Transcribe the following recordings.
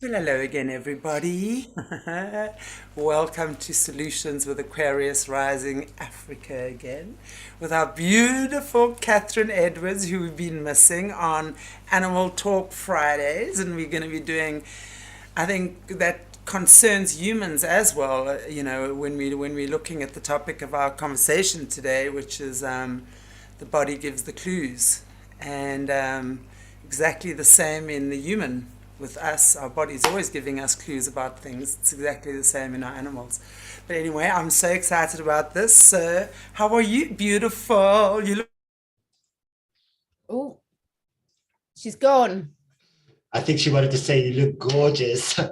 Well, hello again, everybody. Welcome to Solutions with Aquarius Rising Africa again, with our beautiful Catherine Edwards, who we've been missing on Animal Talk Fridays, and we're going to be doing, I think that concerns humans as well. When we're looking at the topic of our conversation today, which is the body gives the clues, and exactly the same in the human. With us, our body's always giving us clues about things. It's exactly the same in our animals. But anyway, I'm so excited about this. So, how are you, beautiful? You look. Oh, she's gone. I think she wanted to say you look gorgeous. God,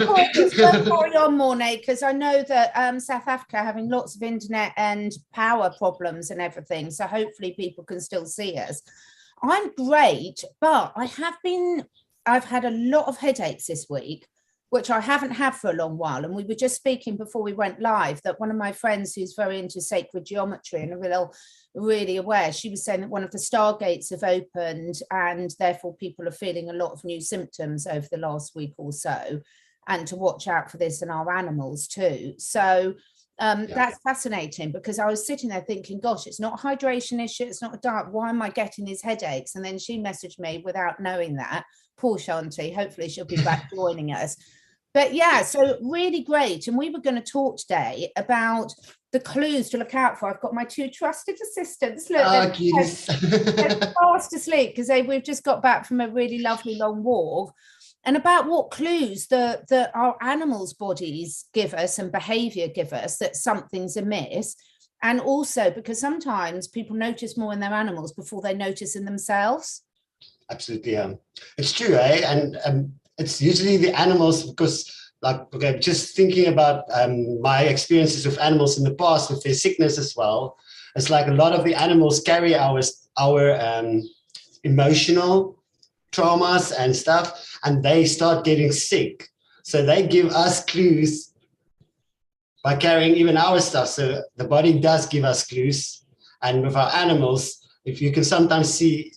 gorgeous. Don't carry on, Mornay, because I know that South Africa are having lots of internet and power problems and everything. So hopefully people can still see us. I'm great, but I've had a lot of headaches this week, which I haven't had for a long while. And we were just speaking before we went live that one of my friends who's very into sacred geometry and really aware, she was saying that one of the stargates have opened and therefore people are feeling a lot of new symptoms over the last week or so, and to watch out for this in our animals too. So that's fascinating, because I was sitting there thinking, gosh, it's not a hydration issue, it's not a diet, why am I getting these headaches? And then she messaged me without knowing that. Poor Shanti, hopefully she'll be back joining us. But yeah, so really great. And we were going to talk today about the clues to look out for. I've got my two trusted assistants. Look, they're fast asleep because we've just got back from a really lovely long walk. And about what clues that our animals' bodies give us and behavior give us that something's amiss. And also because sometimes people notice more in their animals before they notice in themselves. Absolutely. It's true, eh? And it's usually the animals, because just thinking about my experiences with animals in the past with their sickness as well. It's like a lot of the animals carry our emotional traumas and stuff, and they start getting sick. So they give us clues by carrying even our stuff. So the body does give us clues. And with our animals, if you can sometimes see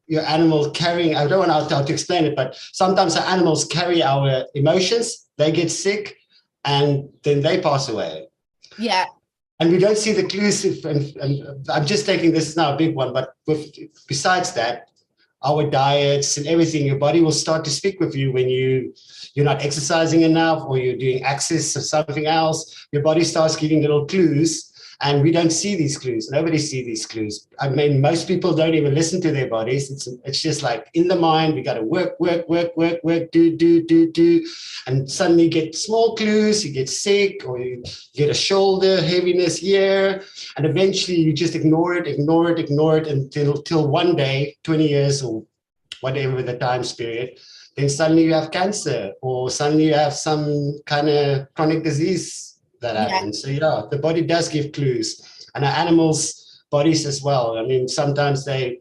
your animal carrying, I don't know how to explain it, but sometimes our animals carry our emotions, they get sick, and then they pass away. Yeah. And we don't see the clues. And I'm just taking this is now a big one, but besides that, our diets and everything, your body will start to speak with you when you're not exercising enough or you're doing access or something else. Your body starts giving little clues. And we don't see these clues. Nobody sees these clues. I mean, most people don't even listen to their bodies. It's just like in the mind, we got to work, do. And suddenly you get small clues, you get sick, or you get a shoulder heaviness here. And eventually you just ignore it until one day, 20 years or whatever the time period, then suddenly you have cancer, or suddenly you have some kind of chronic disease that happens. So yeah, the body does give clues, and our animals' bodies as well. I mean, sometimes you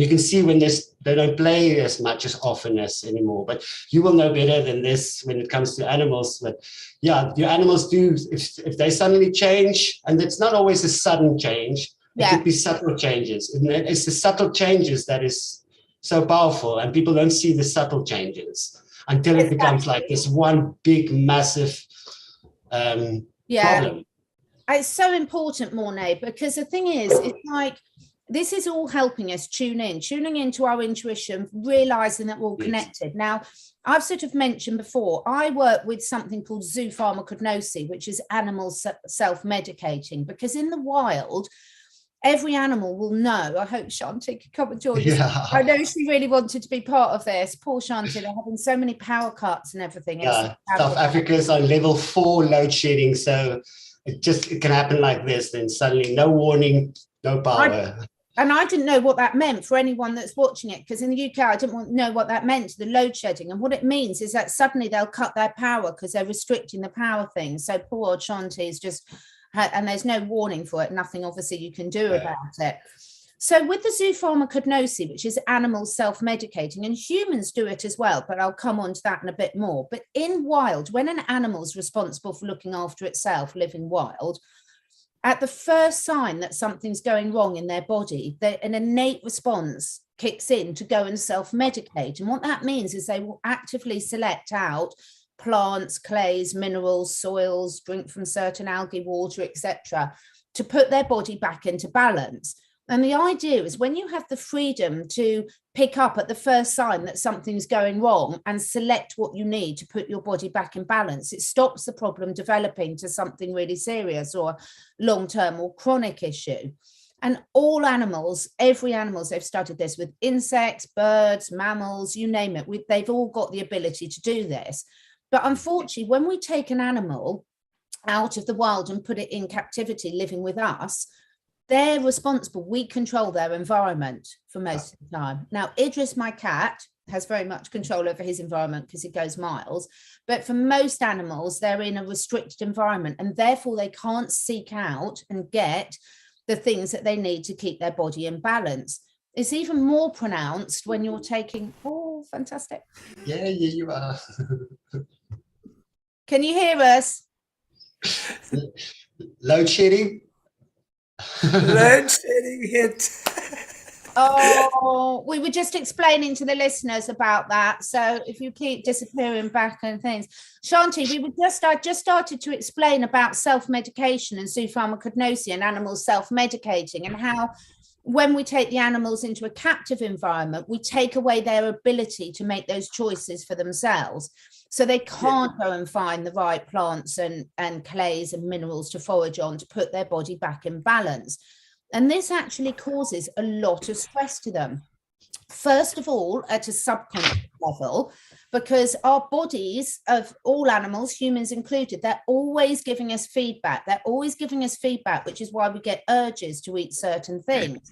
can see when they don't play as much as often as anymore. But you will know better than this when it comes to animals. But yeah, your animals do, if they suddenly change, and it's not always a sudden change. It could be subtle changes, and it's the subtle changes that is so powerful, and people don't see the subtle changes until it becomes like this one big massive problem. It's so important, Mornay, because the thing is, it's like this is all helping us tuning into our intuition, realizing that we're all connected. Now, I've sort of mentioned before, I work with something called zoopharmacognosy, which is animals self-medicating, because in the wild, every animal will know. I hope Shanti could come and join us. I know she really wanted to be part of this. Poor Shanti, they're having so many power cuts and everything. Yeah, South Africa is on level 4 load shedding, so it can happen like this. Then suddenly, no warning, no power. And I didn't know what that meant for anyone that's watching it, because in the UK, I didn't know what that meant, the load shedding. And what it means is that suddenly they'll cut their power because they're restricting the power thing. So poor old Shanti is just, and there's no warning for it, nothing obviously you can do about it. So with the zoopharmacognosy, which is animals self-medicating, and humans do it as well, but I'll come on to that in a bit more. But in wild, when an animal's responsible for looking after itself, living wild, at the first sign that something's going wrong in their body, an innate response kicks in to go and self-medicate. And what that means is they will actively select out plants, clays, minerals, soils, drink from certain algae, water, etc., to put their body back into balance. And the idea is when you have the freedom to pick up at the first sign that something's going wrong and select what you need to put your body back in balance, it stops the problem developing to something really serious or long-term or chronic issue. And all animals, every animal, they've studied this with insects, birds, mammals, you name it, they've all got the ability to do this. But unfortunately, when we take an animal out of the wild and put it in captivity living with us, they're responsible. We control their environment for most of the time. Now, Idris, my cat, has very much control over his environment because he goes miles. But for most animals, they're in a restricted environment, and therefore they can't seek out and get the things that they need to keep their body in balance. It's even more pronounced when you're taking, oh, fantastic. Yeah, you are. Can you hear us? Load shedding? Load shedding hit. Oh, we were just explaining to the listeners about that. So if you keep disappearing back and things, Shanti, I just started to explain about self-medication and zoopharmacognosia and animals self-medicating, and how when we take the animals into a captive environment, we take away their ability to make those choices for themselves. So they can't go and find the right plants and clays and minerals to forage on to put their body back in balance. And this actually causes a lot of stress to them. First of all, at a subconscious level, because our bodies of all animals, humans included, they're always giving us feedback. They're always giving us feedback, which is why we get urges to eat certain things.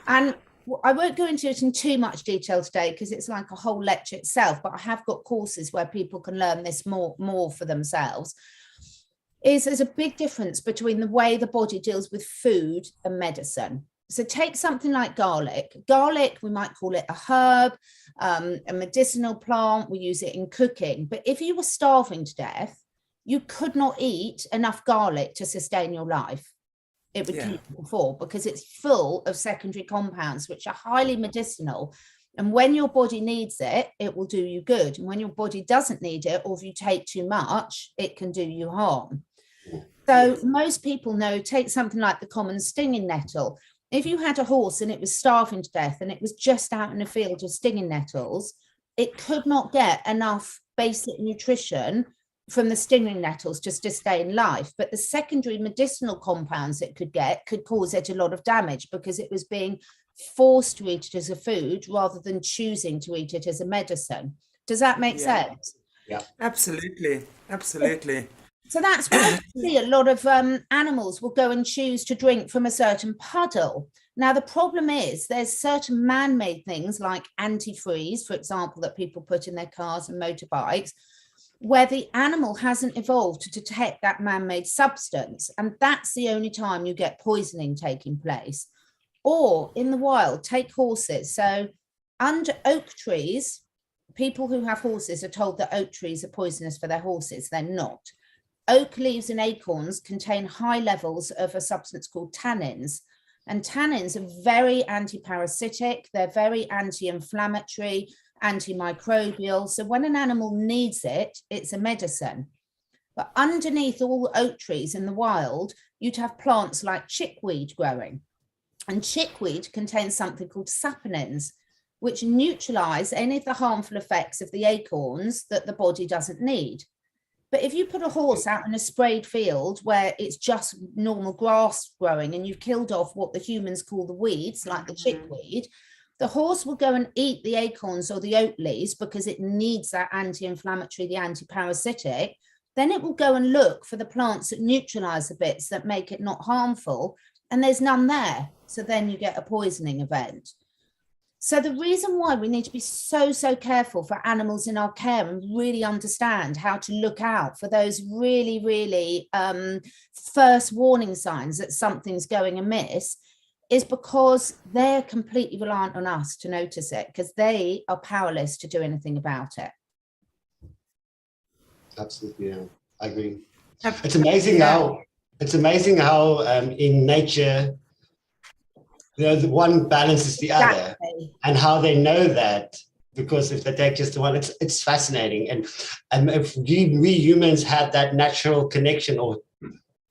And I won't go into it in too much detail today because it's like a whole lecture itself, but I have got courses where people can learn this more for themselves. There's a big difference between the way the body deals with food and medicine. So take something like garlic. Garlic, we might call it a herb, a medicinal plant. We use it in cooking. But if you were starving to death, you could not eat enough garlic to sustain your life. It would kill you before, because it's full of secondary compounds which are highly medicinal. And when your body needs it, it will do you good. And when your body doesn't need it, or if you take too much, it can do you harm. So most people know, take something like the common stinging nettle. If you had a horse and it was starving to death and it was just out in a field of stinging nettles, it could not get enough basic nutrition from the stinging nettles just to stay in life. But the secondary medicinal compounds it could get could cause it a lot of damage, because it was being forced to eat it as a food rather than choosing to eat it as a medicine. Does that make sense? Yeah, Absolutely. So that's why you see a lot of animals will go and choose to drink from a certain puddle. Now, the problem is there's certain man-made things like antifreeze, for example, that people put in their cars and motorbikes, where the animal hasn't evolved to detect that man-made substance. And that's the only time you get poisoning taking place. Or in the wild, take horses. So under oak trees, people who have horses are told that oak trees are poisonous for their horses. They're not. Oak leaves and acorns contain high levels of a substance called tannins. And tannins are very anti-parasitic. They're very anti-inflammatory, antimicrobial. So when an animal needs it, it's a medicine. But underneath all oak trees in the wild, you'd have plants like chickweed growing. And chickweed contains something called saponins, which neutralize any of the harmful effects of the acorns that the body doesn't need. But if you put a horse out in a sprayed field where it's just normal grass growing and you've killed off what the humans call the weeds, like the chickweed, the horse will go and eat the acorns or the oak leaves because it needs that anti-inflammatory, the anti-parasitic. Then it will go and look for the plants that neutralize the bits that make it not harmful, and there's none there. So then you get a poisoning event. So the reason why we need to be so careful for animals in our care and really understand how to look out for those really first warning signs that something's going amiss is because they're completely reliant on us to notice it, because they are powerless to do anything about it. Absolutely, yeah. I agree. It's amazing how in nature the one balances the other, Exactly. and how they know that. Because if they take just the one, it's fascinating. And if we humans had that natural connection, or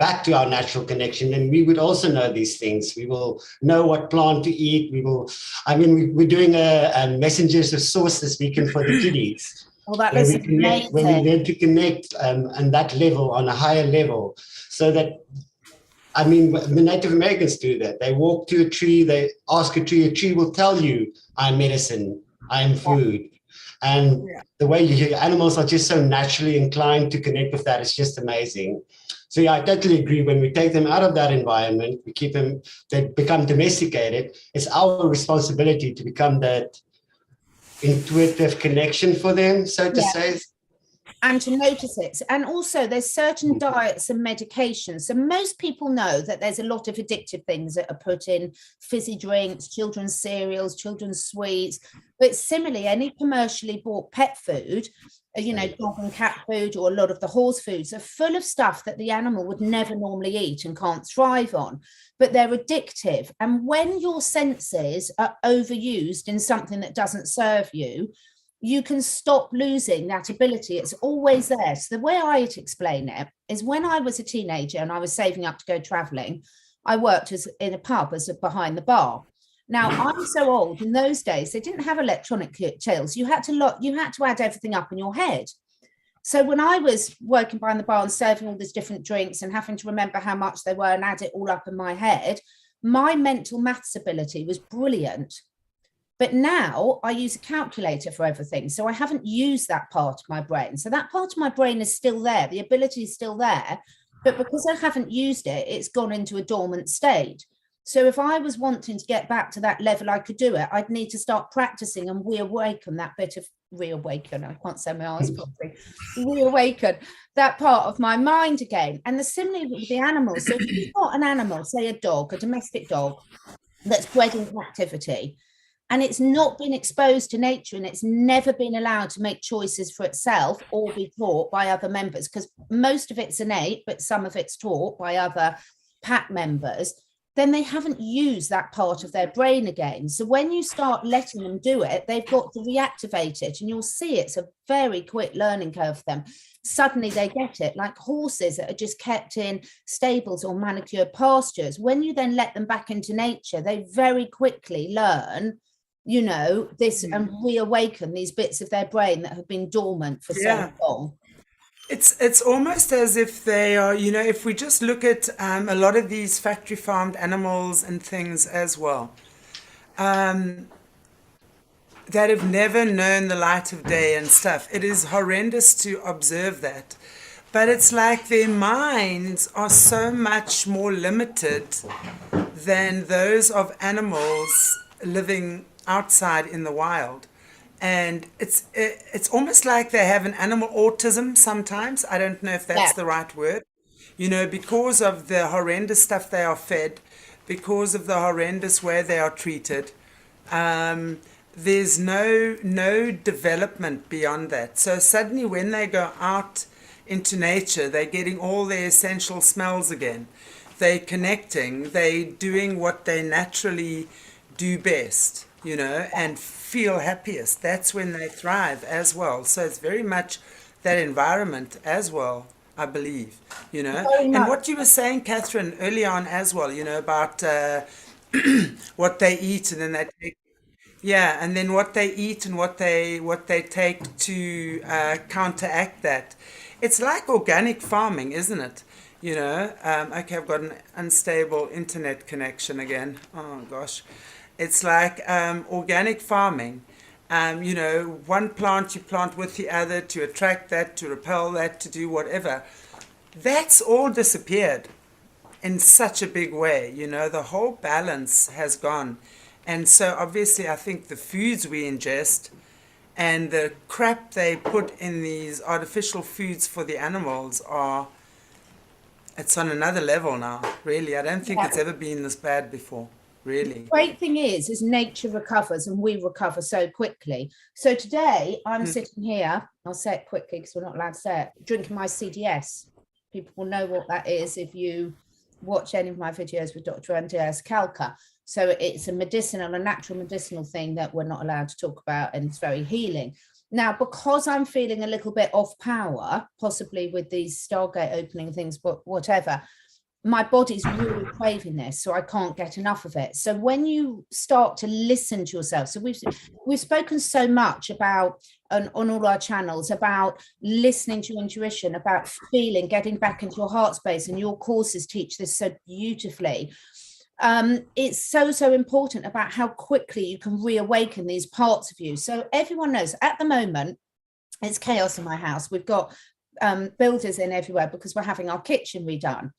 back to our natural connection, then we would also know these things. We will know what plant to eat. We're doing a messengers of source this weekend for the kiddies. Well, that looks amazing. Where we learn to connect on that level, on a higher level, so that, the Native Americans do that. They walk to a tree, they ask a tree will tell you, I'm medicine, I'm food. And the way animals are just so naturally inclined to connect with that is just amazing. So yeah, I totally agree. When we take them out of that environment, we keep them, they become domesticated. It's our responsibility to become that intuitive connection for them, so to say. And to notice it. And also there's certain diets and medications. So most people know that there's a lot of addictive things that are put in fizzy drinks, children's cereals, children's sweets. But similarly, any commercially bought pet food, dog and cat food, or a lot of the horse foods are full of stuff that the animal would never normally eat and can't thrive on, but they're addictive. And when your senses are overused in something that doesn't serve you, you can stop losing that ability. It's always there. So the way I'd explain it is, when I was a teenager and I was saving up to go traveling, I worked in a pub as behind the bar. Now, I'm so old. In those days, they didn't have electronic tills. You had to add everything up in your head. So when I was working behind the bar and serving all these different drinks and having to remember how much they were and add it all up in my head, my mental maths ability was brilliant. But now I use a calculator for everything. So I haven't used that part of my brain. So that part of my brain is still there. The ability is still there. But because I haven't used it, it's gone into a dormant state. So if I was wanting to get back to that level, I could do it. I'd need to start practicing and reawaken that bit of reawaken. I can't say my eyes properly. Reawaken that part of my mind again. And the similarly with the animals. So if you've got an animal, say a dog, a domestic dog, that's bred in captivity, and it's not been exposed to nature, and it's never been allowed to make choices for itself or be taught by other members, because most of it's innate, but some of it's taught by other pack members, then they haven't used that part of their brain again. So when you start letting them do it, they've got to reactivate it, and you'll see it's a very quick learning curve for them. Suddenly they get it, like horses that are just kept in stables or manicured pastures. When you then let them back into nature, they very quickly learn this and reawaken these bits of their brain that have been dormant for so long. It's almost as if they are, if we just look at a lot of these factory farmed animals and things as well, that have never known the light of day and stuff. It is horrendous to observe that. But it's like their minds are so much more limited than those of animals living outside in the wild. And it's almost like they have an animal autism sometimes. I don't know if that's the right word. Because of the horrendous stuff they are fed, because of the horrendous way they are treated, there's no development beyond that. So suddenly when they go out into nature, they're getting all their essential smells again. They're connecting, they're doing what they naturally do best, and feel happiest. That's when they thrive as well. So it's very much that environment as well, I believe, And what you were saying, Catherine, early on as well, about what they eat, and then they take, and then what they eat and what they take to counteract that. It's like organic farming, isn't it? Okay, I've got an unstable internet connection again. Oh gosh. It's like organic farming. One plant you plant with the other to attract that, to repel that, to do whatever. That's all disappeared in such a big way. The whole balance has gone. And so obviously I think the foods we ingest and the crap they put in these artificial foods for the animals it's on another level now, really. I don't think it's ever been this bad before. Really. The great thing is nature recovers, and we recover so quickly. So today I'm sitting here, I'll say it quickly because we're not allowed to say it, drinking my CDS. People will know what that is if you watch any of my videos with Dr. Andreas Kalka. So it's a natural medicinal thing that we're not allowed to talk about, and it's very healing. Now, because I'm feeling a little bit off power, possibly with these Stargate opening things, but whatever, my body's really craving this, so I can't get enough of it. So when you start to listen to yourself, so we've spoken so much about on all our channels about listening to your intuition, about feeling, getting back into your heart space, and your courses teach this so beautifully. It's so important about how quickly you can reawaken these parts of you. So everyone knows at the moment it's chaos in my house. We've got builders in everywhere because we're having our kitchen redone,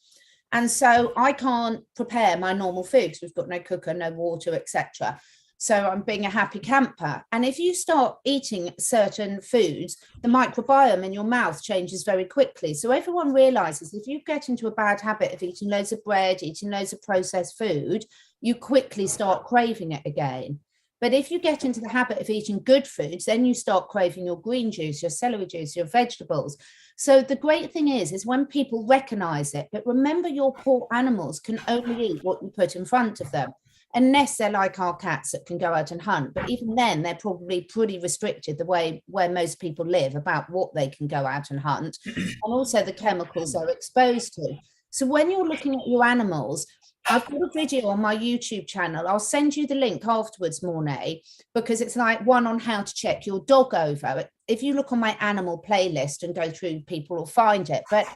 and so I can't prepare my normal food because we've got no cooker, no water, etc. So I'm being a happy camper. And if you start eating certain foods, the microbiome in your mouth changes very quickly. So everyone realizes if you get into a bad habit of eating loads of bread, eating loads of processed food, you quickly start craving it again. But if you get into the habit of eating good foods, then you start craving your green juice, your celery juice, your vegetables. So the great thing is when people recognize it, but remember, your poor animals can only eat what you put in front of them, unless they're like our cats that can go out and hunt. But even then, they're probably pretty restricted the way where most people live about what they can go out and hunt, and also the chemicals they're exposed to. So when you're looking at your animals, I've got a video on my YouTube channel. I'll send you the link afterwards, Mornay, because it's like one on how to check your dog over. If you look on my animal playlist and go through, people will find it. But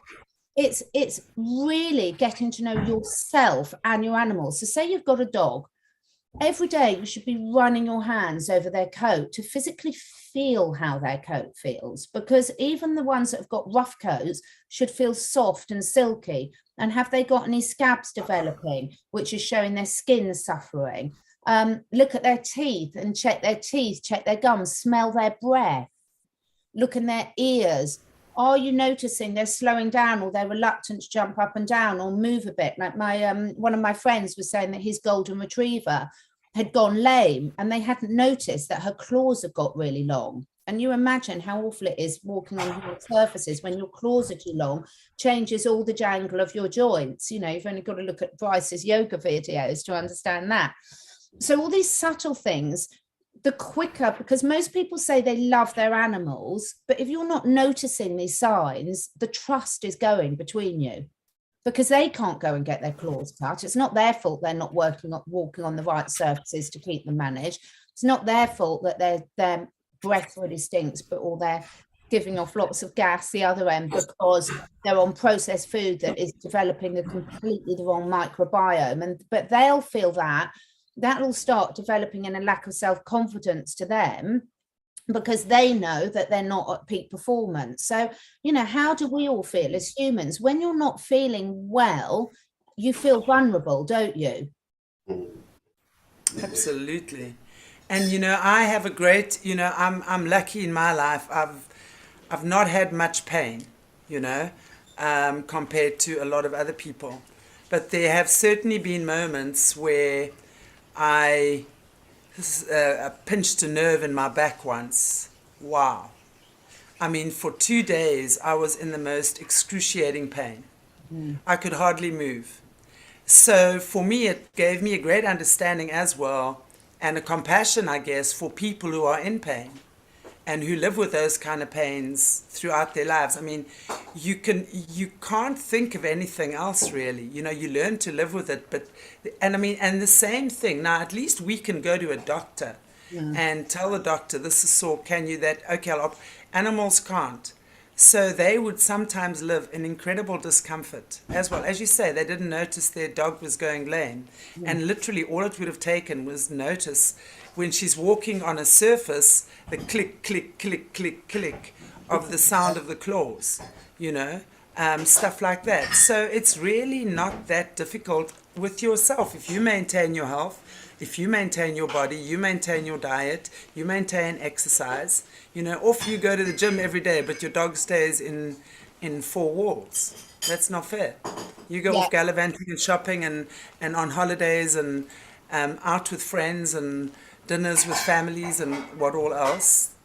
it's really getting to know yourself and your animals. So say you've got a dog, every day you should be running your hands over their coat to physically feel how their coat feels, because even the ones that have got rough coats should feel soft and silky. And have they got any scabs developing, which is showing their skin suffering? Look at their teeth and check their teeth, check their gums, smell their breath, look in their ears. Are you noticing they're slowing down, or they're reluctant to jump up and down or move a bit? Like my one of my friends was saying that his golden retriever had gone lame, and they hadn't noticed that her claws had got really long. And you imagine how awful it is walking on hard surfaces when your claws are too long, changes all the jangle of your joints. You know, you've only got to look at Bryce's yoga videos to understand that. So all these subtle things, the quicker, because most people say they love their animals, but if you're not noticing these signs, the trust is going between you, because they can't go and get their claws cut. It's not their fault they're not walking on the right surfaces to keep them managed. It's not their fault that their breath really stinks, or they're giving off lots of gas the other end because they're on processed food that is developing completely the wrong microbiome. But they'll feel that'll start developing in a lack of self-confidence to them, because they know that they're not at peak performance. So, you know, how do we all feel as humans? When you're not feeling well, you feel vulnerable, don't you? Absolutely. And, you know, I have a great, you know, I'm lucky in my life. I've not had much pain, you know, compared to a lot of other people. But there have certainly been moments where I pinched a nerve in my back once. Wow. I mean, for 2 days, I was in the most excruciating pain. I could hardly move. So for me, it gave me a great understanding as well, and a compassion, I guess, for people who are in pain and who live with those kind of pains throughout their lives. I mean, you can't think of anything else really. You know, you learn to live with it. And the same thing. Now, at least we can go to a doctor and tell the doctor, this is sore, can you that? Okay, animals can't. So they would sometimes live in incredible discomfort as well. As you say, they didn't notice their dog was going lame. And literally all it would have taken was notice when she's walking on a surface, the click, click, click, click, click of the sound of the claws, you know, stuff like that. So it's really not that difficult with yourself. If you maintain your health, if you maintain your body, you maintain your diet, you maintain exercise, you know, off you go to the gym every day, but your dog stays in 4 walls. That's not fair. You go off gallivanting and shopping and on holidays and out with friends and dinners with families and what all else.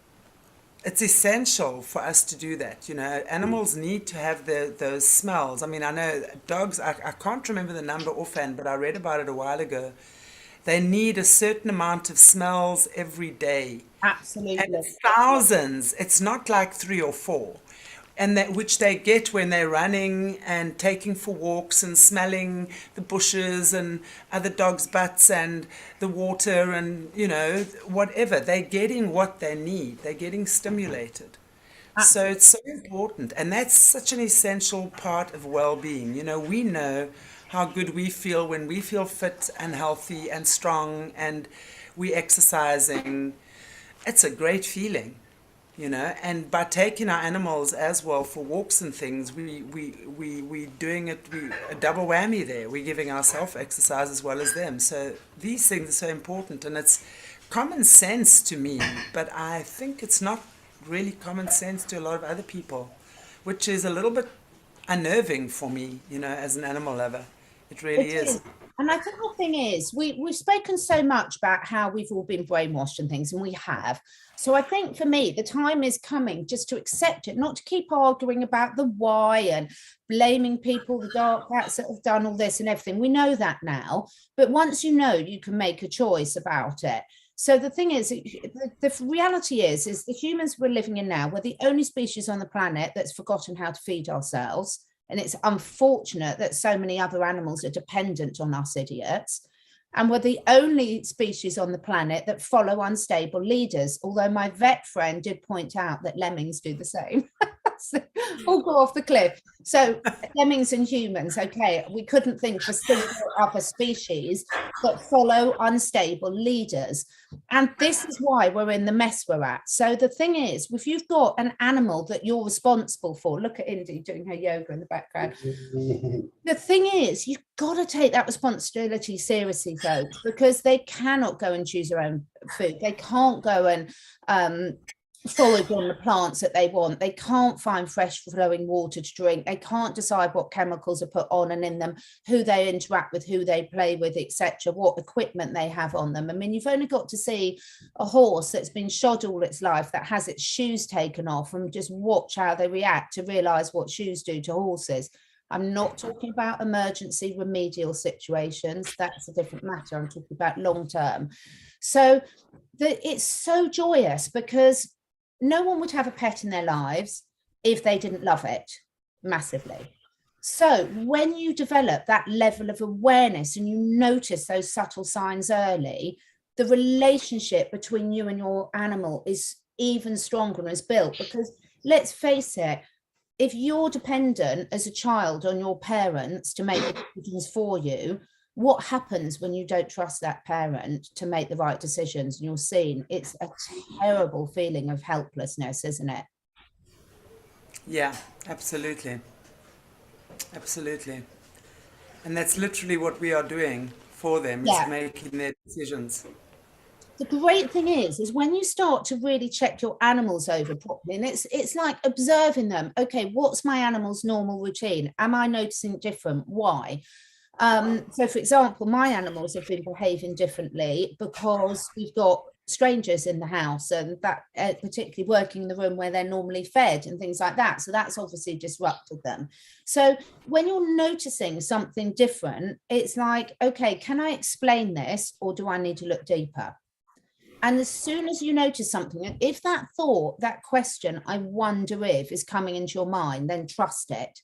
It's essential for us to do that. You know, animals need to have those smells. I mean, I know dogs, I can't remember the number offhand, but I read about it a while ago, They need a certain amount of smells every day. Absolutely. And thousands. It's not like 3 or 4. And that which they get when they're running and taking for walks and smelling the bushes and other dogs' butts and the water and, whatever. They're getting what they need. They're getting stimulated. So it's so important. And that's such an essential part of well-being. We know how good we feel when we feel fit and healthy and strong and we exercising. It's a great feeling. And by taking our animals as well for walks and things, we doing it, a double whammy there. We're giving ourselves exercise as well as them. So these things are so important, and it's common sense to me, but I think it's not really common sense to a lot of other people, which is a little bit unnerving for me, as an animal lover. It really is. And I think the thing is, we've spoken so much about how we've all been brainwashed and things, and we have. So I think for me, the time is coming just to accept it, not to keep arguing about the why and blaming people, the dark cats that have done all this and everything. We know that now. But once you know, you can make a choice about it. So the thing is, the reality is the humans we're living in now, we're the only species on the planet that's forgotten how to feed ourselves. And it's unfortunate that so many other animals are dependent on us idiots. And we're the only species on the planet that follow unstable leaders. Although my vet friend did point out that lemmings do the same. All go off the cliff. So lemmings and humans, okay, we couldn't think of a single other species that follow unstable leaders. And this is why we're in the mess we're at. So the thing is, if you've got an animal that you're responsible for, look at Indy doing her yoga in the background. The thing is, you've got to take that responsibility seriously, folks, because they cannot go and choose their own food. They can't go and forage on the plants that they want. They can't find fresh flowing water to drink. They can't decide what chemicals are put on and in them, who they interact with, who they play with, etc., what equipment they have on them. I mean, you've only got to see a horse that's been shod all its life, that has its shoes taken off, and just watch how they react to realize what shoes do to horses. I'm not talking about emergency remedial situations. That's a different matter. I'm talking about long term. So it's so joyous, because no one would have a pet in their lives if they didn't love it massively. So when you develop that level of awareness and you notice those subtle signs early, the relationship between you and your animal is even stronger and is built. Because let's face it, if you're dependent as a child on your parents to make decisions for you, what happens when you don't trust that parent to make the right decisions and you're seen? It's a terrible feeling of helplessness, isn't it? Yeah, absolutely. Absolutely. And that's literally what we are doing for them, is making their decisions. The great thing is when you start to really check your animals over properly, and it's like observing them. Okay, what's my animal's normal routine? Am I noticing different? Why? So for example, my animals have been behaving differently because we've got strangers in the house, and that particularly working in the room where they're normally fed and things like that. So that's obviously disrupted them. So when you're noticing something different, it's like, okay, can I explain this, or do I need to look deeper? And as soon as you notice something, if that thought, that question, I wonder if, is coming into your mind, then trust it,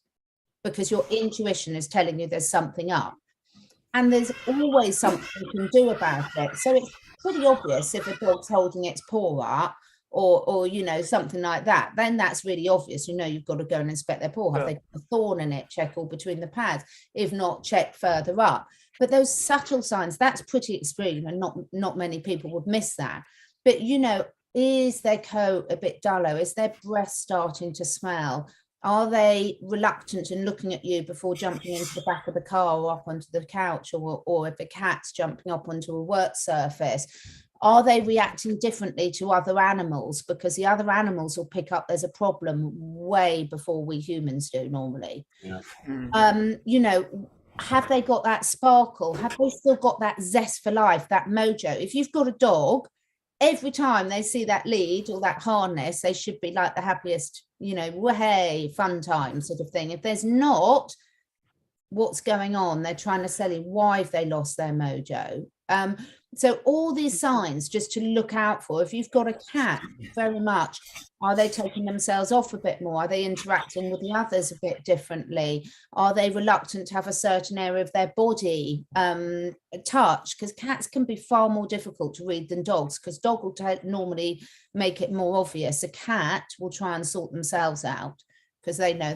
because your intuition is telling you there's something up. And there's always something you can do about it. So it's pretty obvious if a dog's holding its paw up, or something like that, then that's really obvious. You've got to go and inspect their paw. Have they got a thorn in it? Check all between the pads. If not, check further up. But those subtle signs, that's pretty extreme, and not many people would miss that. But is their coat a bit duller? Is their breath starting to smell? Are they reluctant in looking at you before jumping into the back of the car or up onto the couch, or if the cat's jumping up onto a work surface? Are they reacting differently to other animals? Because the other animals will pick up there's a problem way before we humans do normally. Yeah. Have they got that sparkle? Have they still got that zest for life, that mojo? If you've got a dog, every time they see that lead or that harness, they should be like the happiest, hey, fun time sort of thing. If there's not, what's going on? They're trying to sell you, why have they lost their mojo? So all these signs just to look out for. If you've got a cat, very much, are they taking themselves off a bit more? Are they interacting with the others a bit differently? Are they reluctant to have a certain area of their body touch? Because cats can be far more difficult to read than dogs, because dog will normally make it more obvious. A cat will try and sort themselves out because they know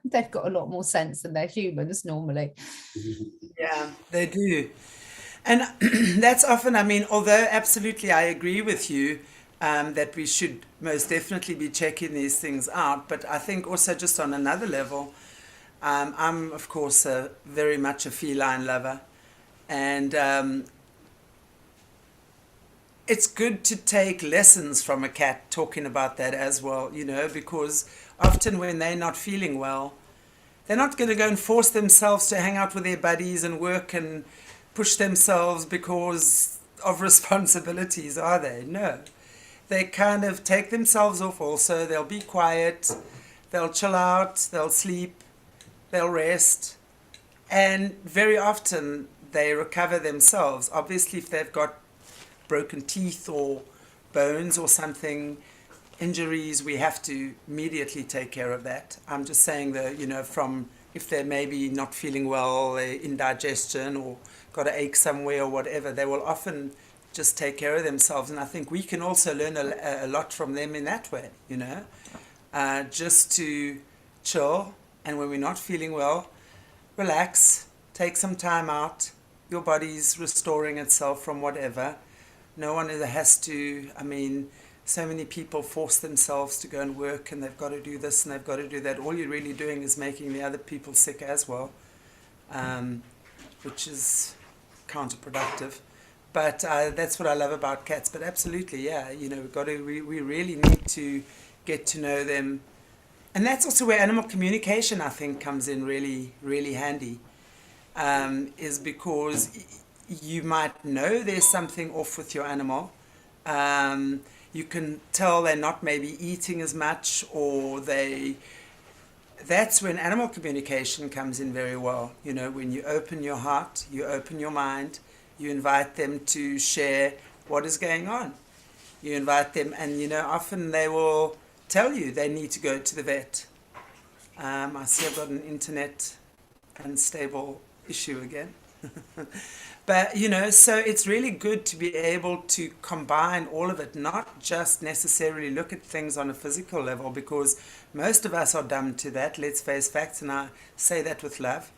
they've got a lot more sense than their humans normally. Yeah, they do. And that's often, I mean, although absolutely I agree with you that we should most definitely be checking these things out, but I think also just on another level, I'm, of course, very much a feline lover. And it's good to take lessons from a cat talking about that as well, you know, because often when they're not feeling well, they're not going to go and force themselves to hang out with their buddies and work and push themselves because of responsibilities, are they? No. They kind of take themselves off also. They'll be quiet, they'll chill out, they'll sleep, they'll rest. And very often they recover themselves. Obviously, if they've got broken teeth or bones or something, injuries, we have to immediately take care of that. I'm just saying that, you know, from if they're maybe not feeling well, they're indigestion or got an ache somewhere or whatever, they will often just take care of themselves. And I think we can also learn a lot from them in that way, you know, just to chill. And when we're not feeling well, relax, take some time out. Your body's restoring itself from whatever. No one has to, I mean, so many people force themselves to go and work and they've got to do this and they've got to do that. All you're really doing is making the other people sick as well, which is counterproductive. But that's what I love about cats. But absolutely, yeah, you know, we really need to get to know them. And that's also where animal communication, I think, comes in really, really handy, is because you might know there's something off with your animal. You can tell they're not maybe eating as much, or that's when animal communication comes in very well. You know, when you open your heart, you open your mind, you invite them to share what is going on. You invite them, and, you know, often they will tell you they need to go to the vet. I see I've got an internet unstable issue again. But, you know, so it's really good to be able to combine all of it, not just necessarily look at things on a physical level, because most of us are dumb to that, let's face facts, and I say that with love.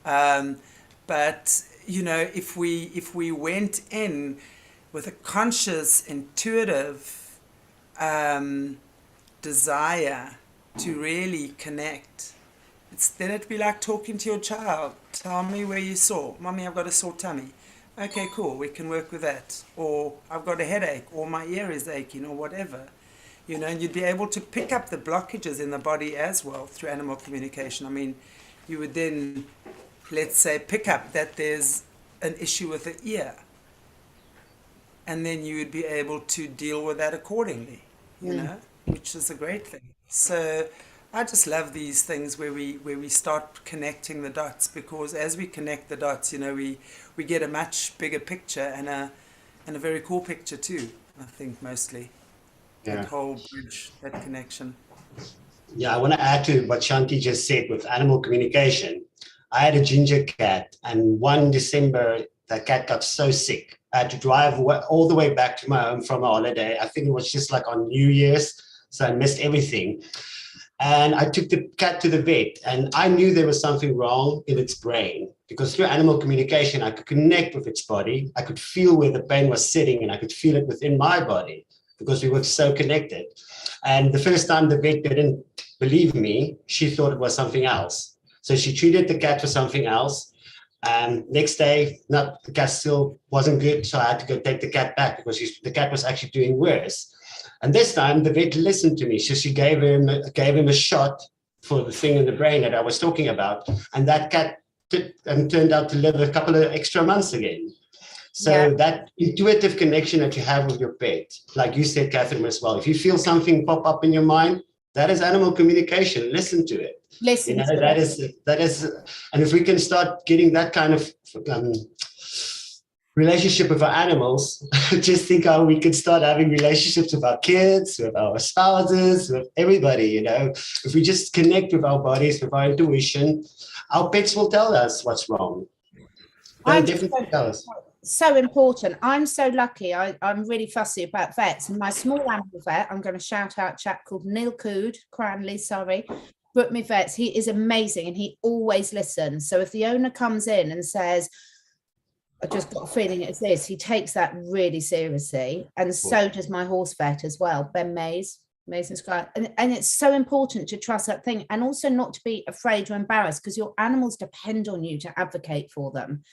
But, you know, if we went in with a conscious, intuitive desire to really connect, then it'd be like talking to your child. Tell me where you sore. Mommy, I've got a sore tummy. Okay, cool, we can work with that. Or I've got a headache, or my ear is aching, or whatever. You know, and you'd be able to pick up the blockages in the body as well through animal communication. I mean, you would then, let's say, pick up that there's an issue with the ear. And then you would be able to deal with that accordingly, you know, which is a great thing. So I just love these things where we start connecting the dots, because as we connect the dots, you know, we get a much bigger picture and a very cool picture too, I think, mostly. Yeah. That whole bridge, that connection. Yeah, I want to add to what Shanti just said with animal communication. I had a ginger cat, and one December, that cat got so sick. I had to drive all the way back to my home from a holiday. I think it was just like on New Year's, so I missed everything. And I took the cat to the vet, and I knew there was something wrong in its brain, because through animal communication, I could connect with its body. I could feel where the pain was sitting, and I could feel it within my body because we were so connected. And the first time the vet didn't believe me, she thought it was something else. So she treated the cat for something else. And next day, the cat still wasn't good. So I had to go take the cat back because the cat was actually doing worse. And this time the vet listened to me. So she gave him a shot for the thing in the brain that I was talking about. And that cat turned out to live a couple of extra months again. So that intuitive connection that you have with your pet, like you said, Catherine, as well, if you feel something pop up in your mind, that is animal communication. Listen to it. Listen, you know, that is, and if we can start getting that kind of relationship with our animals, just think how we could start having relationships with our kids, with our spouses, with everybody, you know. If we just connect with our bodies, with our intuition, our pets will tell us what's wrong. They'll I'm definitely tell us. so important. I'm so lucky. I'm really fussy about vets. And my small animal vet, I'm going to shout out a chap called Neil Cood, Cranley, sorry, Book Me Vets. He is amazing and he always listens. So if the owner comes in and says, I just got a feeling it's this, he takes that really seriously. And so does my horse vet as well, Ben Mays. Amazing guy. And it's so important to trust that thing and also not to be afraid or embarrassed because your animals depend on you to advocate for them.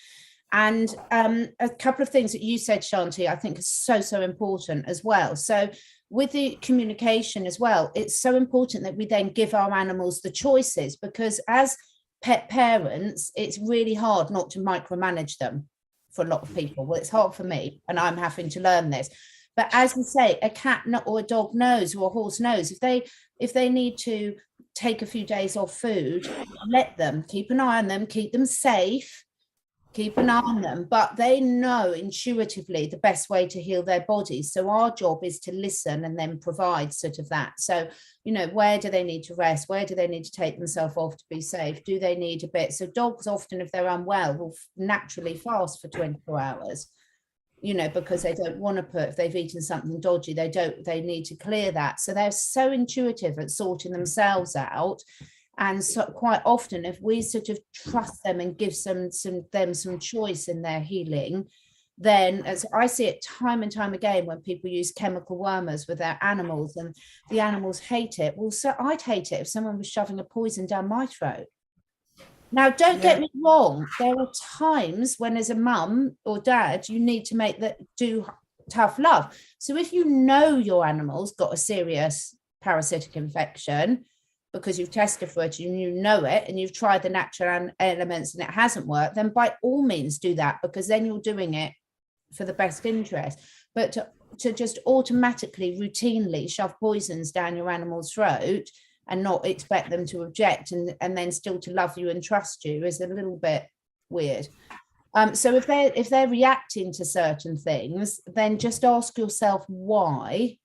And a couple of things that you said, Chantelle, I think are so important as well. So with the communication as well, it's so important that we then give our animals the choices because as pet parents, it's really hard not to micromanage them for a lot of people. Well, it's hard for me and I'm having to learn this. But as we say, a cat or a dog knows or a horse knows if they need to take a few days off food, let them, keep an eye on them, keep them safe, keep an eye on them, but they know intuitively the best way to heal their bodies. So our job is to listen and then provide sort of that. So, you know, where do they need to rest? Where do they need to take themselves off to be safe? Do they need a bit? So dogs often, if they're unwell, will naturally fast for 24 hours, you know, because they don't want to put, if they've eaten something dodgy, they need to clear that. So they're so intuitive at sorting themselves out. And so quite often, if we sort of trust them and give them some choice in their healing, then as I see it time and time again, when people use chemical wormers with their animals and the animals hate it. Well, so I'd hate it if someone was shoving a poison down my throat. Now, don't get me wrong. There are times when as a mum or dad, you need to do tough love. So if you know your animal's got a serious parasitic infection, because you've tested for it and you know it and you've tried the natural elements and it hasn't worked, then by all means do that because then you're doing it for the best interest. But to just automatically, routinely shove poisons down your animal's throat and not expect them to object and then still to love you and trust you is a little bit weird. So if they're reacting to certain things, then just ask yourself why.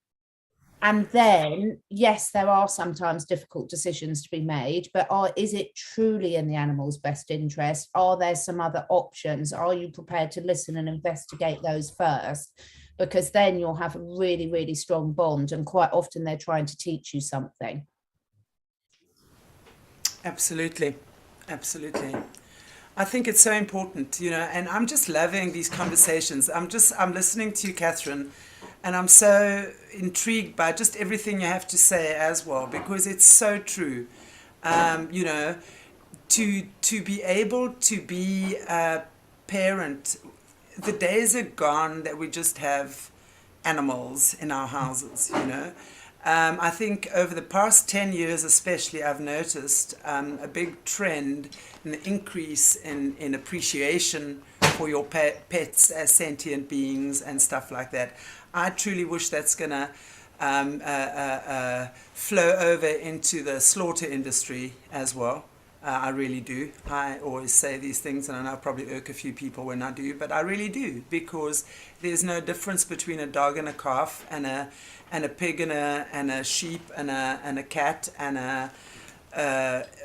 And then, yes, there are sometimes difficult decisions to be made, but is it truly in the animal's best interest? Are there some other options? Are you prepared to listen and investigate those first? Because then you'll have a really, really strong bond. And quite often they're trying to teach you something. Absolutely. Absolutely. I think it's so important, you know, and I'm just loving these conversations. I'm listening to you, Catherine, and I'm so intrigued by just everything you have to say as well, because it's so true. You know, to be able to be a parent, the days are gone that we just have animals in our houses, you know. I think over the past 10 years especially, I've noticed a big trend in the increase in appreciation for your pets as sentient beings and stuff like that. I truly wish that's going to flow over into the slaughter industry as well. I really do. I always say these things, and I know I probably irk a few people when I do, but I really do, because there's no difference between a dog and a calf, and a pig and a sheep and a cat and a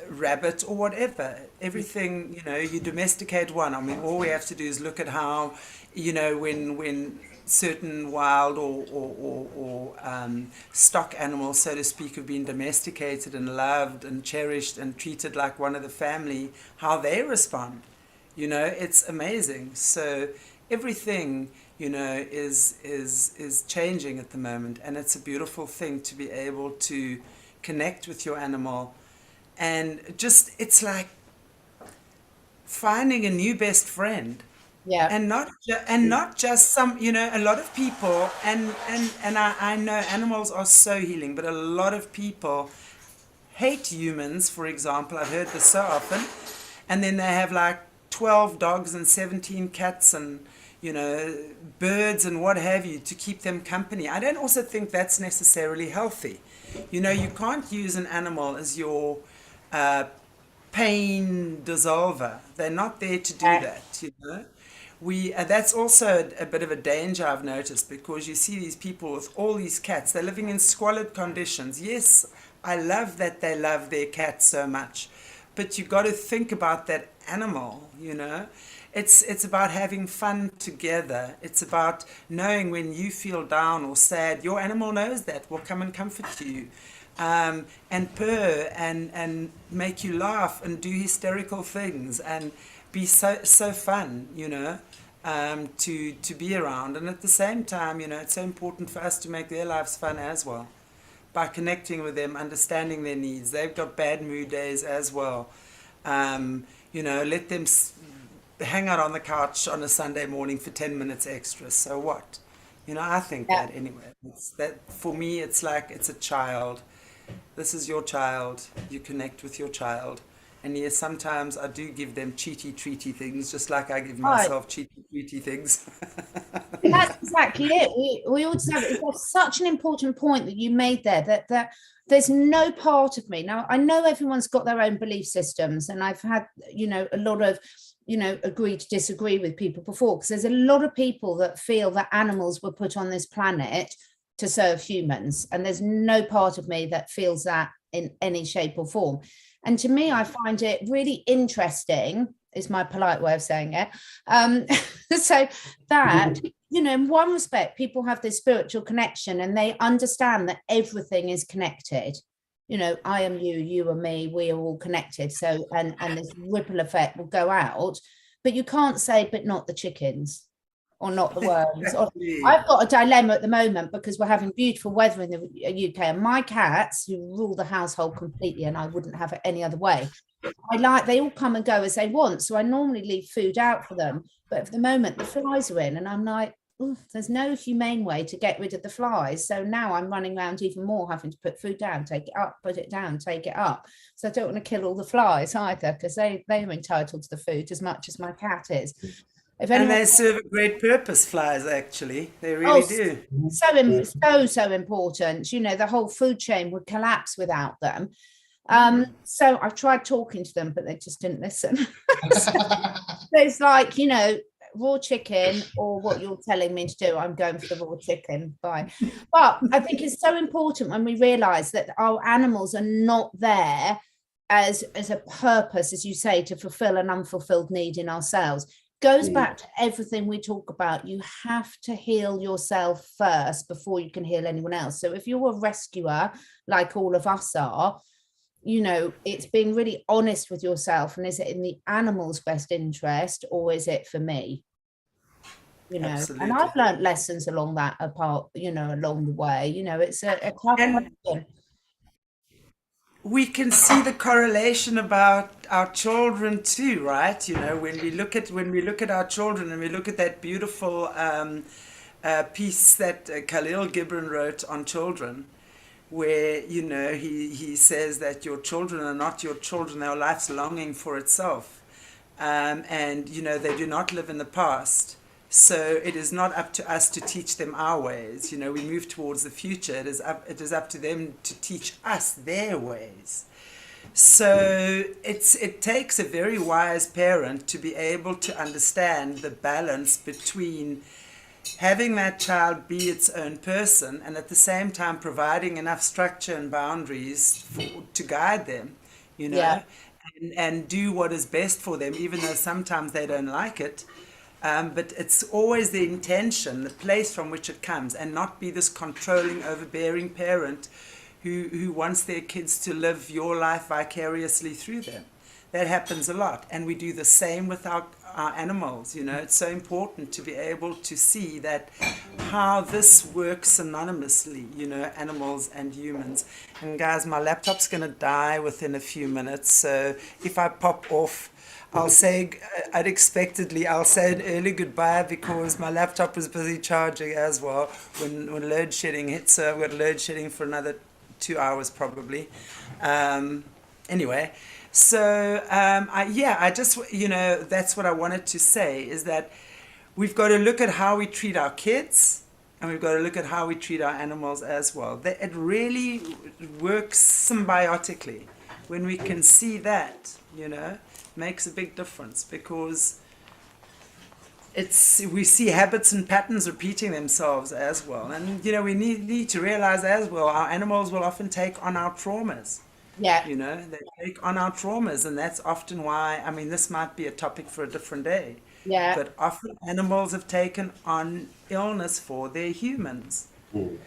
rabbit or whatever. Everything, you know, you domesticate one. I mean, all we have to do is look at how, you know, when certain wild or stock animals, so to speak, have been domesticated and loved and cherished and treated like one of the family, how they respond. You know, it's amazing. So everything, you know, is changing at the moment, and it's a beautiful thing to be able to connect with your animal, and just it's like finding a new best friend. Yeah. And not just some, you know, a lot of people, and I know animals are so healing, but a lot of people hate humans, for example. I've heard this so often, and then they have like 12 dogs and 17 cats and, you know, birds and what have you to keep them company. I don't also think that's necessarily healthy. You know, you can't use an animal as your pain dissolver. They're not there to do that, you know. that's also a bit of a danger I've noticed, because you see these people with all these cats, they're living in squalid conditions. Yes, I love that they love their cat so much, but you got to think about that animal, you know. It's about having fun together. It's about knowing when you feel down or sad, your animal knows that, will come and comfort you, and purr and make you laugh and do hysterical things and be so fun, you know, to be around. And at the same time, you know, it's so important for us to make their lives fun as well, by connecting with them, understanding their needs. They've got bad mood days as well. You know, let them hang out on the couch on a Sunday morning for 10 minutes extra. So what? You know, I think Yeah. that anyway. It's that for me, it's like it's a child. This is your child. You connect with your child. And yes, sometimes I do give them cheaty, treaty things, just like I give Right. myself cheaty, treaty things. That's exactly it. We also have, it's such an important point that you made there, that there's no part of me. Now, I know everyone's got their own belief systems, and I've had, you know, a lot of, you know, agree to disagree with people before, because there's a lot of people that feel that animals were put on this planet to serve humans. And there's no part of me that feels that in any shape or form. And to me, I find it really interesting, is my polite way of saying it. So that, you know, in one respect, people have this spiritual connection and they understand that everything is connected. You know, I am you, you are me, we are all connected. So, and this ripple effect will go out, but you can't say, but not the chickens or not the worms. Or, I've got a dilemma at the moment because we're having beautiful weather in the UK, and my cats, who rule the household completely, and I wouldn't have it any other way, they all come and go as they want. So I normally leave food out for them. But at the moment, the flies are in, and I'm like, there's no humane way to get rid of the flies. So now I'm running around even more, having to put food down, take it up, put it down, take it up. So I don't want to kill all the flies either, because they're entitled to the food as much as my cat is. If And anyone, they serve a great purpose, flies, actually. They oh, really do. so important. You know, the whole food chain would collapse without them. So I've tried talking to them, but they just didn't listen. So it's like, you know, raw chicken or what you're telling me to do, I'm going for the raw chicken. Bye. But I think it's so important when we realize that our animals are not there as a purpose, as you say, to fulfill an unfulfilled need in ourselves. Goes back to everything we talk about. You have to heal yourself first before you can heal anyone else. So if you're a rescuer, like all of us are, you know, it's being really honest with yourself, and is it in the animal's best interest, or is it for me? You know, Absolutely. and I've learned lessons along the way. You know, it's a tough And question. we can see the correlation about our children too, right? You know, when we look at our children and we look at that beautiful piece that Khalil Gibran wrote on children, where, you know, he says that your children are not your children; they are life's longing for itself, and you know, they do not live in the past. So it is not up to us to teach them our ways. You know, we move towards the future. It is up to them to teach us their ways. So it takes a very wise parent to be able to understand the balance between having that child be its own person and at the same time providing enough structure and boundaries to guide them, you know, Yeah. and do what is best for them, even though sometimes they don't like it. But it's always the intention, the place from which it comes, and not be this controlling, overbearing parent who wants their kids to live your life vicariously through them. That happens a lot. And we do the same with our animals. You know, it's so important to be able to see that how this works synonymously, you know, animals and humans. And guys, my laptop's going to die within a few minutes. So if I pop off, I'll say unexpectedly, I'll say an early goodbye because my laptop was busy charging as well when load shedding hit. So I've got load shedding for another 2 hours probably. Anyway, so I just, you know, that's what I wanted to say, is that we've got to look at how we treat our kids, and we've got to look at how we treat our animals as well. It really works symbiotically when we can see that, you know. Makes a big difference, because we see habits and patterns repeating themselves as well. And, we need to realize as well, our animals will often take on our traumas. Yeah, They take on our traumas, and that's often why, this might be a topic for a different day, yeah, but often animals have taken on illness for their humans. Mm.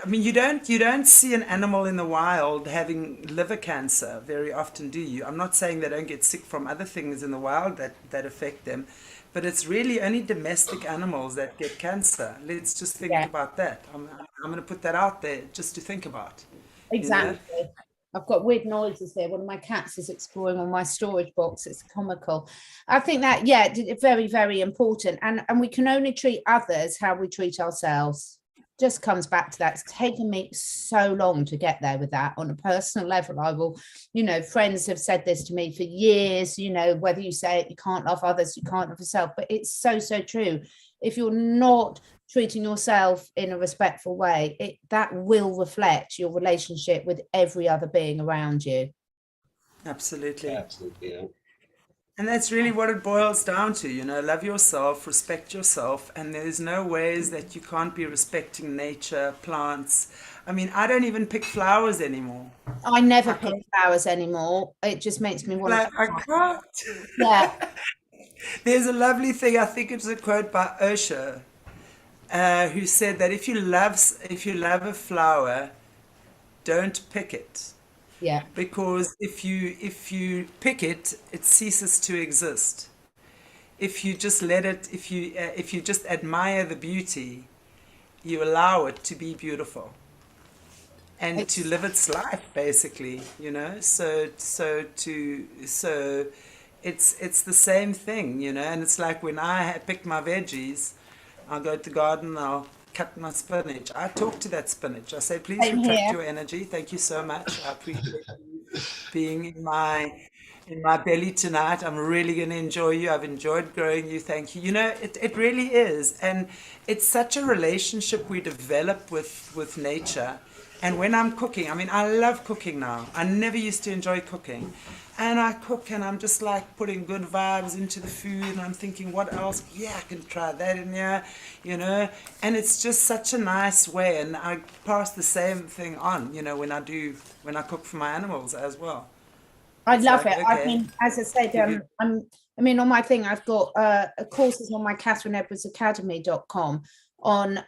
You don't see an animal in the wild having liver cancer very often, do you? I'm not saying they don't get sick from other things in the wild that affect them, but it's really only domestic animals that get cancer. Let's just think yeah, about that. I'm going to put that out there just to think about, you know? exactly. I've got weird noises here. One of my cats is exploring on my storage box. It's comical. I think that, yeah, very, very important. And we can only treat others how we treat ourselves. Just comes back to that. It's taken me so long to get there with that on a personal level. I will, friends have said this to me for years, whether you say it, you can't love others, you can't love yourself, but it's so, so true. If you're not treating yourself in a respectful way, that will reflect your relationship with every other being around you. Absolutely. Absolutely, yeah. And that's really what it boils down to, love yourself, respect yourself, and there's no ways that you can't be respecting nature, plants. I don't even pick flowers anymore. I never I pick could, flowers anymore. It just makes me want like, I to. can't. Yeah, There's a lovely thing, I think it's a quote by Osho, who said that if you love a flower, don't pick it. yeah. Because if you pick it, it ceases to exist. If you just let it, if you just admire the beauty, you allow it to be beautiful and to It's live its life, basically. So it's the same thing, and it's like when I pick my veggies, I'll go to the garden, I'll cut my spinach. I talk to that spinach. I say, please same retract here. your energy. Thank you so much. I appreciate you being in my belly tonight. I'm really going to enjoy you. I've enjoyed growing you. Thank you. It really is. And it's such a relationship we develop with nature. And when I'm cooking, I love cooking now. I never used to enjoy cooking. And I cook and I'm just like putting good vibes into the food and I'm thinking, what else? Yeah, I can try that in here, And it's just such a nice way. And I pass the same thing on, when I cook for my animals as well. I It's love like, it. I okay, mean, as I said, give you, on my thing, I've got courses on my catherineedwardsacademy.com on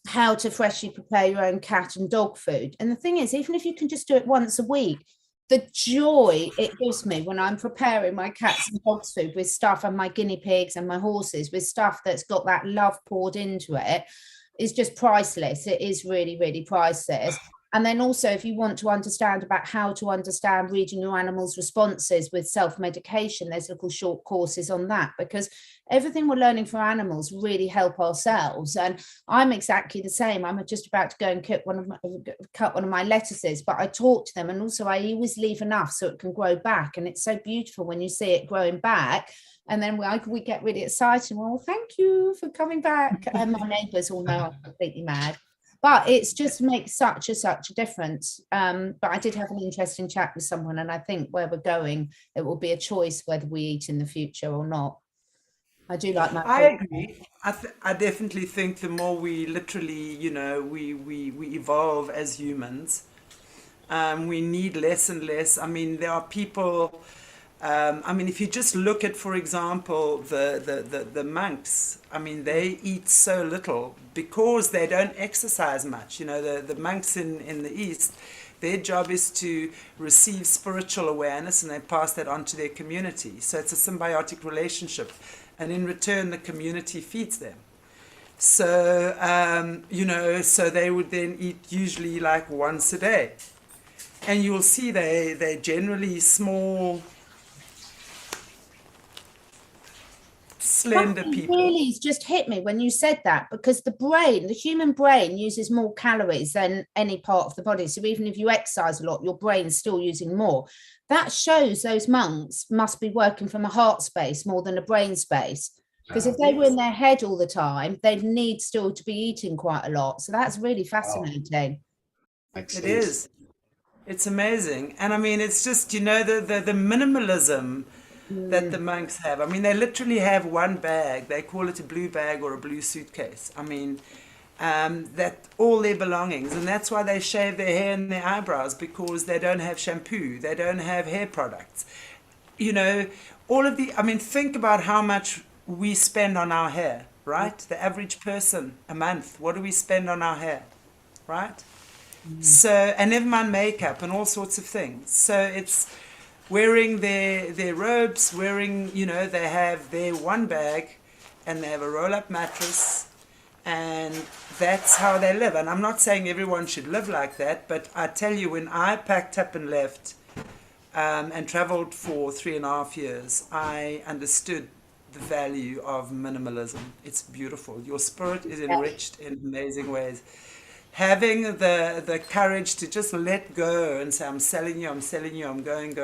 how to freshly prepare your own cat and dog food. And the thing is, even if you can just do it once a week, the joy it gives me when I'm preparing my cats and dogs food with stuff and my guinea pigs and my horses with stuff that's got that love poured into it is just priceless. It is really, really priceless. And then also, if you want to understand about how to understand reading your animal's responses with self-medication, there's little short courses on that, because everything we're learning for animals really help ourselves. And I'm exactly the same. I'm just about to go and cut one of my lettuces, but I talk to them, and also I always leave enough so it can grow back. And it's so beautiful when you see it growing back. And then we get really excited. Well, thank you for coming back. And my neighbours all know I'm completely mad. But it's just makes such a difference. But I did have an interesting chat with someone, and I think where we're going, it will be a choice whether we eat in the future or not. I do like my I food. agree. I definitely think the more we literally, we evolve as humans, we need less and less. There are people. If you just look at, for example, the monks, they eat so little because they don't exercise much. The monks in the East, their job is to receive spiritual awareness and they pass that on to their community. So it's a symbiotic relationship. And in return, the community feeds them. So, so they would then eat usually like once a day. And you'll see they're generally small, slender Something people. really has just hit me when you said that, because the human brain uses more calories than any part of the body. So even if you exercise a lot, your brain's still using more. That shows those monks must be working from a heart space more than a brain space. Because if they were in their head all the time, they'd need still to be eating quite a lot. So that's really fascinating. Makes It sense. is. It's amazing. And it's just, the minimalism. that the monks have. I mean, they literally have one bag. They call it a blue bag or a blue suitcase. I mean, that all their belongings, and that's why they shave their hair and their eyebrows, because they don't have shampoo, they don't have hair products. You know, all of the. I mean, think about how much we spend on our hair, right? The average person a month. What do we spend on our hair, right? So, and never mind makeup and all sorts of things. So it's wearing their robes, wearing, you know, they have their one bag and they have a roll-up mattress, and that's how they live. And I'm not saying everyone should live like that, but I tell you, when I packed up and left and traveled for 3.5 years, I understood the value of minimalism. It's beautiful. Your spirit is enriched in amazing ways. Having the courage to just let go and say, I'm selling you, I'm going.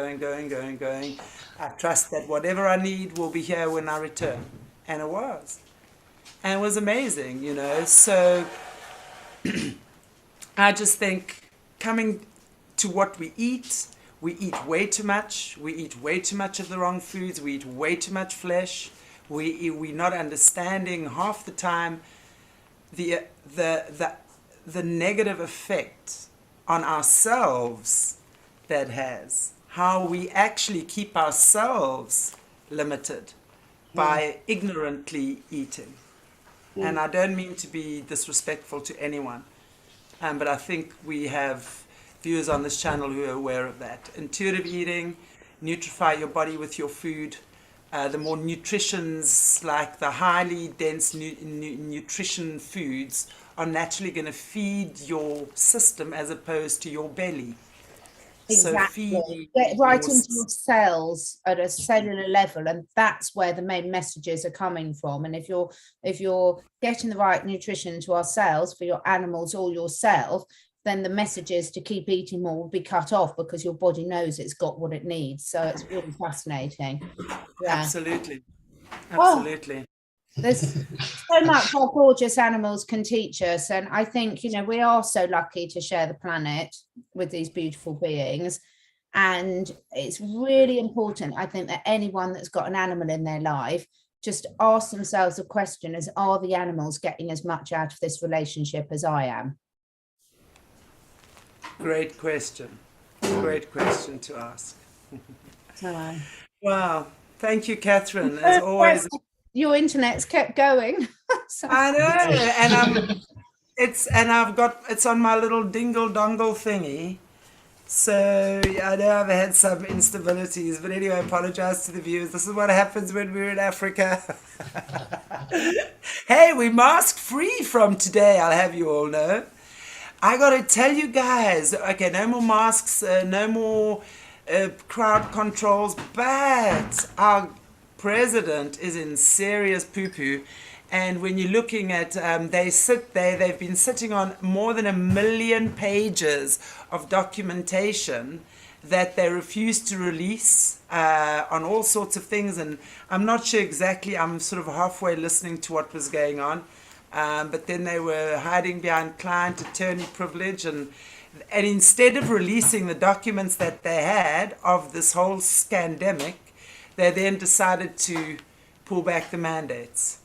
I trust that whatever I need will be here when I return. And it was. And it was amazing, you know. So I just think, coming to what we eat way too much. We eat way too much of the wrong foods. We eat way too much flesh. We're not understanding half the time the negative effect on ourselves that has, how we actually keep ourselves limited by ignorantly eating. And I don't mean to be disrespectful to anyone, but I think we have viewers on this channel who are aware of that. Intuitive eating, nutrify your body with your food. The more nutritions, like the highly dense nutrition foods, are naturally going to feed your system as opposed to your belly. Exactly. So get right into your cells at a cellular level, and that's where the main messages are coming from. And if you're getting the right nutrition to our cells for your animals or yourself, then the messages to keep eating more will be cut off, because your body knows it's got what it needs. So it's really fascinating. Yeah. Absolutely. Oh, there's so much our gorgeous animals can teach us, and I think, you know, we are so lucky to share the planet with these beautiful beings, and it's really important, I think, that anyone that's got an animal in their life just ask themselves the question, as are the animals getting as much out of this relationship as I am? Great question. Great question to ask. Wow. Thank you, Catherine. As always. Your internet's kept going. I know, and it's on my little dingle dongle thingy. So yeah, I know I've had some instabilities, but anyway, I apologize to the viewers. This is what happens when we're in Africa. Hey, we mask free from today, I'll have you all know. I gotta tell you guys, okay, no more masks, no more crowd controls, but our president is in serious poo-poo. And when you're looking at, they've been sitting on more than 1 million pages of documentation that they refuse to release on all sorts of things. And I'm not sure exactly, I'm sort of halfway listening to what was going on. But then they were hiding behind client attorney privilege. And instead of releasing the documents that they had of this whole scandemic, they then decided to pull back the mandates.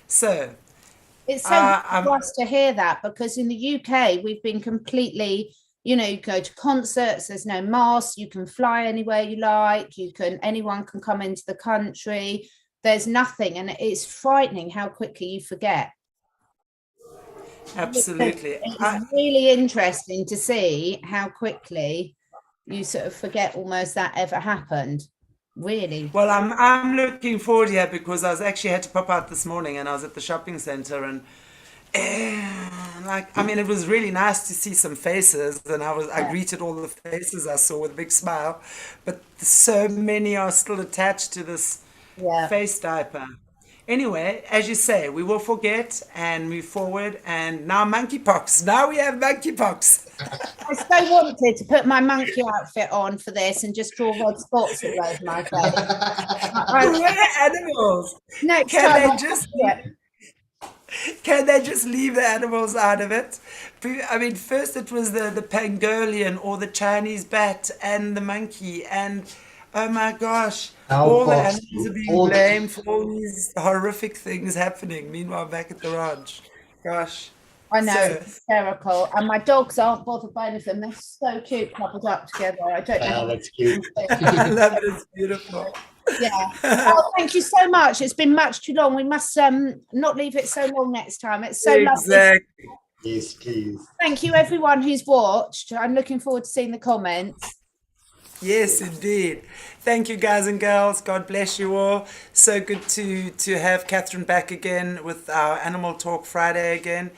So it's so nice for us to hear that, because in the UK we've been completely, you know, you go to concerts, there's no masks, you can fly anywhere you like, anyone can come into the country, there's nothing, and it's frightening how quickly you forget. Absolutely. It's really interesting to see how quickly you sort of forget almost that ever happened. Really. Well, I'm looking forward here, because I actually had to pop out this morning, and I was at the shopping center, and it was really nice to see some faces, and I greeted all the faces I saw with a big smile, but so many are still attached to this face diaper. Anyway, as you say, we will forget and move forward. And now monkeypox. Now we have monkeypox. I so wanted to put my monkey outfit on for this and just draw red spots all over my face. We're animals. Next Can time Can they just leave the animals out of it? I mean, first it was the pangolin or the Chinese bat and the monkey, and Oh my gosh. All the Cowpox, animals are being all blamed for all these horrific things happening. Meanwhile, back at the ranch. Gosh. I know, So, it's hysterical. And my dogs aren't bothered by anything. They're so cute, coupled up together. I don't know how that's cute. I love it. It's beautiful. yeah. Oh, thank you so much. It's been much too long. We must not leave it so long next time. It's so lovely. Exactly. Yes, please. Thank you, everyone who's watched. I'm looking forward to seeing the comments. Yes, indeed. Thank you, guys and girls. God bless you all. So good to have Catherine back again with our Animal Talk Friday again.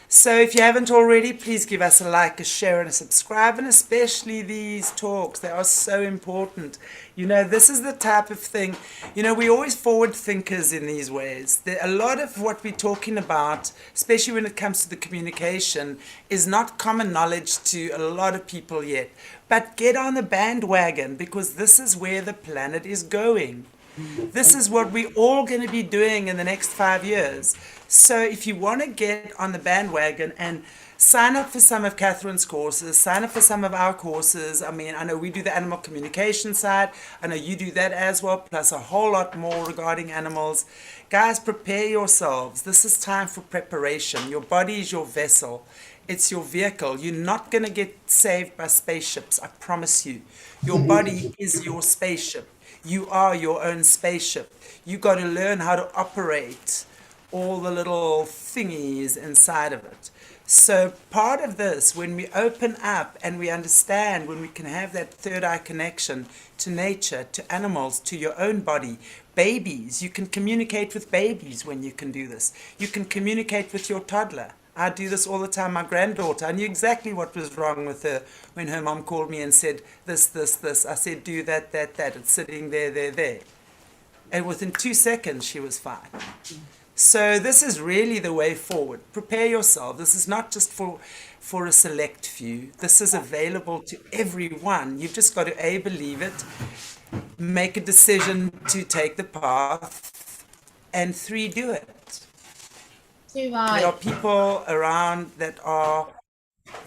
So if you haven't already, please give us a like, a share, and a subscribe, and especially these talks. They are so important. You know, this is the type of thing, you know, we're always forward thinkers in these ways. A lot of what we're talking about, especially when it comes to the communication, is not common knowledge to a lot of people yet. But get on the bandwagon, because this is where the planet is going. This is what we're all going to be doing in the next 5 years. So if you want to get on the bandwagon and sign up for some of Catherine's courses, sign up for some of our courses. I mean, I know we do the animal communication side. I know you do that as well, plus a whole lot more regarding animals. Guys, prepare yourselves. This is time for preparation. Your body is your vessel. It's your vehicle. You're not going to get saved by spaceships, I promise you. Your body is your spaceship. You are your own spaceship. You got to learn how to operate all the little thingies inside of it. So part of this, when we open up and we understand, when we can have that third eye connection to nature, to animals, to your own body, babies, you can communicate with babies when you can do this. You can communicate with your toddler. I do this all the time. My granddaughter, I knew exactly what was wrong with her when her mom called me and said, this. I said, do that. It's sitting there. And within 2 seconds, she was fine. So this is really the way forward. Prepare yourself. This is not just for a select few. This is available to everyone. You've just got to, A, believe it, make a decision to take the path, and 3, do it. There are people around that are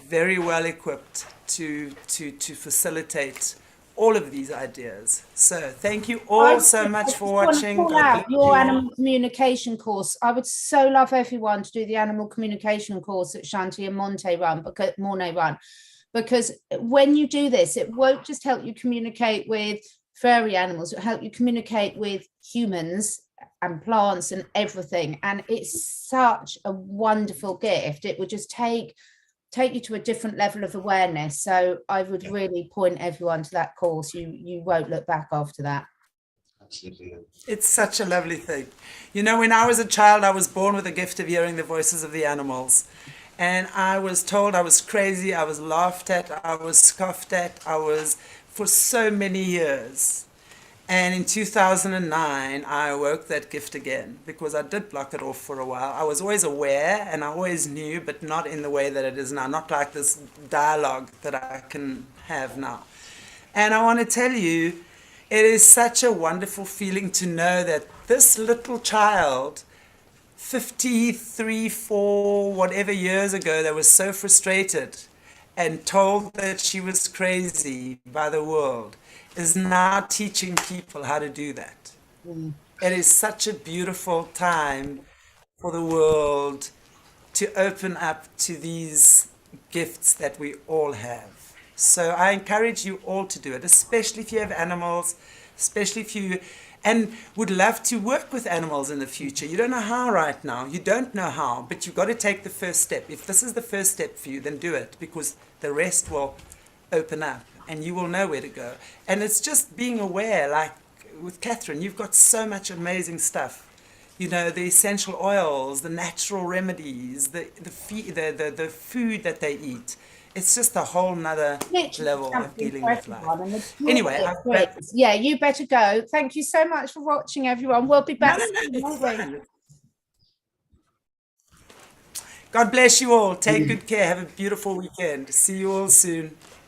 very well equipped to facilitate all of these ideas. So thank you all so much for watching. Call out your animal communication course. I would so love everyone to do the animal communication course that Chantelle and Mornay run, because when you do this, it won't just help you communicate with furry animals, it'll help you communicate with humans and plants and everything. And it's such a wonderful gift. It would just take you to a different level of awareness. So I would really point everyone to that course. You won't look back after that. Absolutely. It's such a lovely thing. You know, when I was a child, I was born with a gift of hearing the voices of the animals. And I was told I was crazy, I was laughed at, I was scoffed at, I was for so many years. And in 2009, I awoke that gift again, because I did block it off for a while. I was always aware and I always knew, but not in the way that it is now, not like this dialogue that I can have now. And I want to tell you, it is such a wonderful feeling to know that this little child, 53, 4, whatever years ago, that was so frustrated and told that she was crazy by the world, is now teaching people how to do that. It is such a beautiful time for the world to open up to these gifts that we all have. So I encourage you all to do it, especially if you have animals, especially if you and would love to work with animals in the future. You don't know how right now. You don't know how, but you've got to take the first step. If this is the first step for you, then do it, because the rest will open up and you will know where to go. And it's just being aware, like with Catherine, you've got so much amazing stuff. You know, the essential oils, the natural remedies, the food that they eat. It's just a whole nother level of dealing with life. Anyway, yeah, you better go. Thank you so much for watching, everyone. We'll be back soon. God bless you all. Take good care. Have a beautiful weekend. See you all soon.